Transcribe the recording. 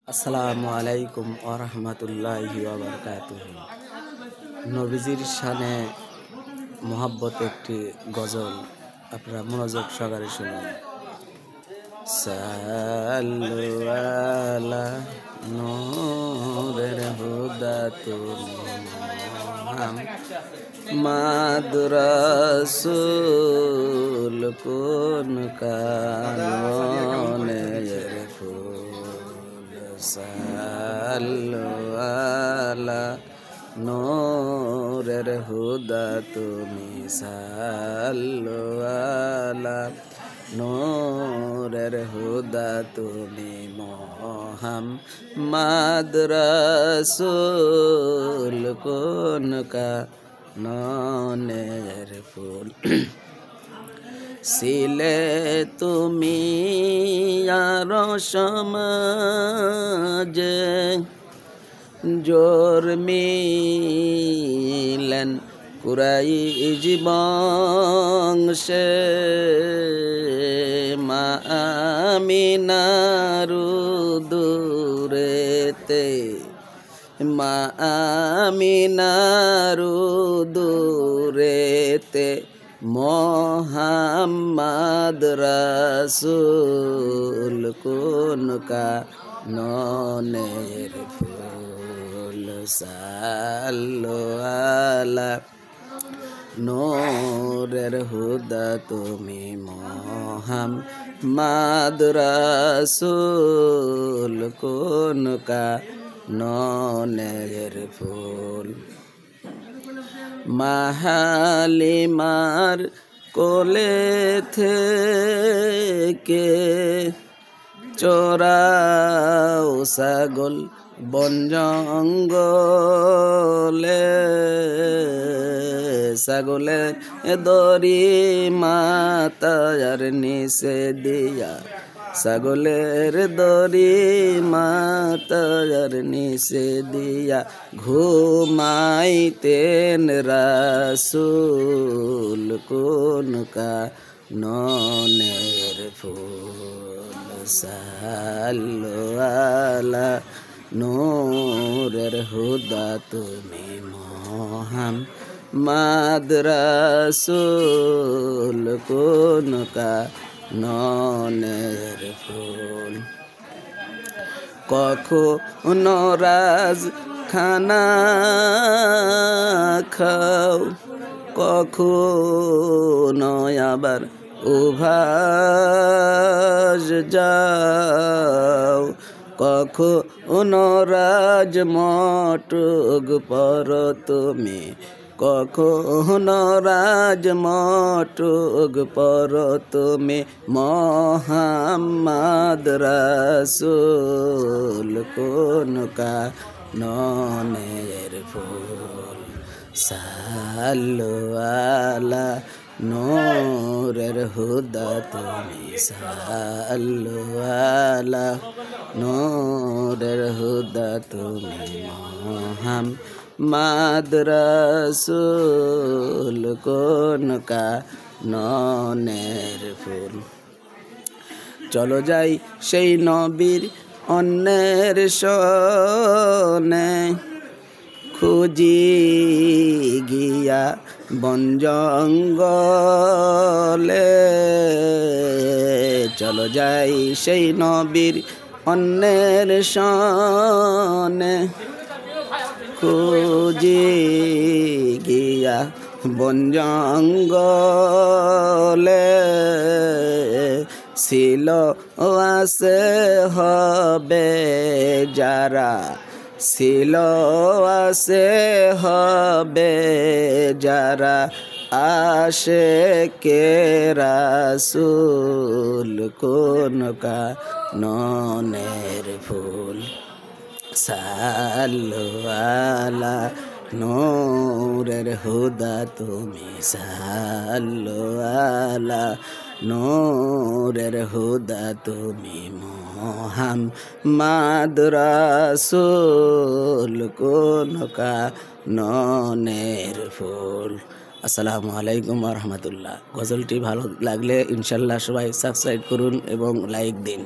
আসসালামু আলাইকুম ওয়া রাহমাতুল্লাহি ওয়া বারাকাতুহু। নবীজির শানে মোহাব্বত একটি গজল আপনারা মনোযোগ সহকারে শুনুন। সাল্লু আলা নূরের হুদা তুমি মুহাম্মদ রাসূল কোন কাননের ফুল। সাল্লু আলা নূরের হুদা তুমি সাল্লু আলা নূরের হুদা তুমি মুহাম্মদ রাসূল কোন কাননের ফুল। ছিলে তুমি আর সমাজে জোর মিলেন কুরাইশ বংশে মা আমিনার দূরেতে মা আমিনার দূরেতে মুহাম্মদ রাসূল কোন কাননের ফুল। সাল্লু আলা নূরের হুদা তুমি মুহাম্মদ রাসূল কোন কাননের ফুল। মাহালিমার কোলে থেকে চোরাও ছাগল বন জঙ্গলে ছাগলের দড়ি মাতার নিচে দিয়া ছাগলের দড়ি মাতার নিচে দিয়া ঘুমাইতেন রাসূল কোন কাননের ফুল। সাল্লু আলা নূরের হুদা তুমি মুহাম্মদ রাসূল কোন কাননের ফুল। কখনো রাজ খানা খাও কখনো আবার উভাস যাও কখনো রাজমটক পর তুমি কখনো রাজমটক পর তুমি মুহাম্মদ রাসূল কোন কাননের ফুল। সাল্লু আলা নূরের হুদা তুমি সাল্লু আলা নূরের হুদা তুমি মুহাম্মদ রাসূল কোন কাননের ফুল। চলো যাই সেই নবীর অন্বেষণে খুঁজি গিয়া বন জঙ্গলে চলো যাই সেই নবীর অন্বেষণে খুঁজি গিয়া বন জঙ্গলে ছিল আছে হবে যারা ছিল আছে হবে যারা আশিকে রাসূল কোন কাননের ফুল। সাল্লু আলা নূরের হুদা তুমি সাল্লু আলা নূরের হুদা তুমি মুহাম্মদ রাসূল কোন কাননের ফুল। আসসালামু আলাইকুম ওয়া রাহমাতুল্লাহ। গজলটি ভালো লাগলে ইনশাআল্লাহ সবাই সাবস্ক্রাইব করুন এবং লাইক দিন।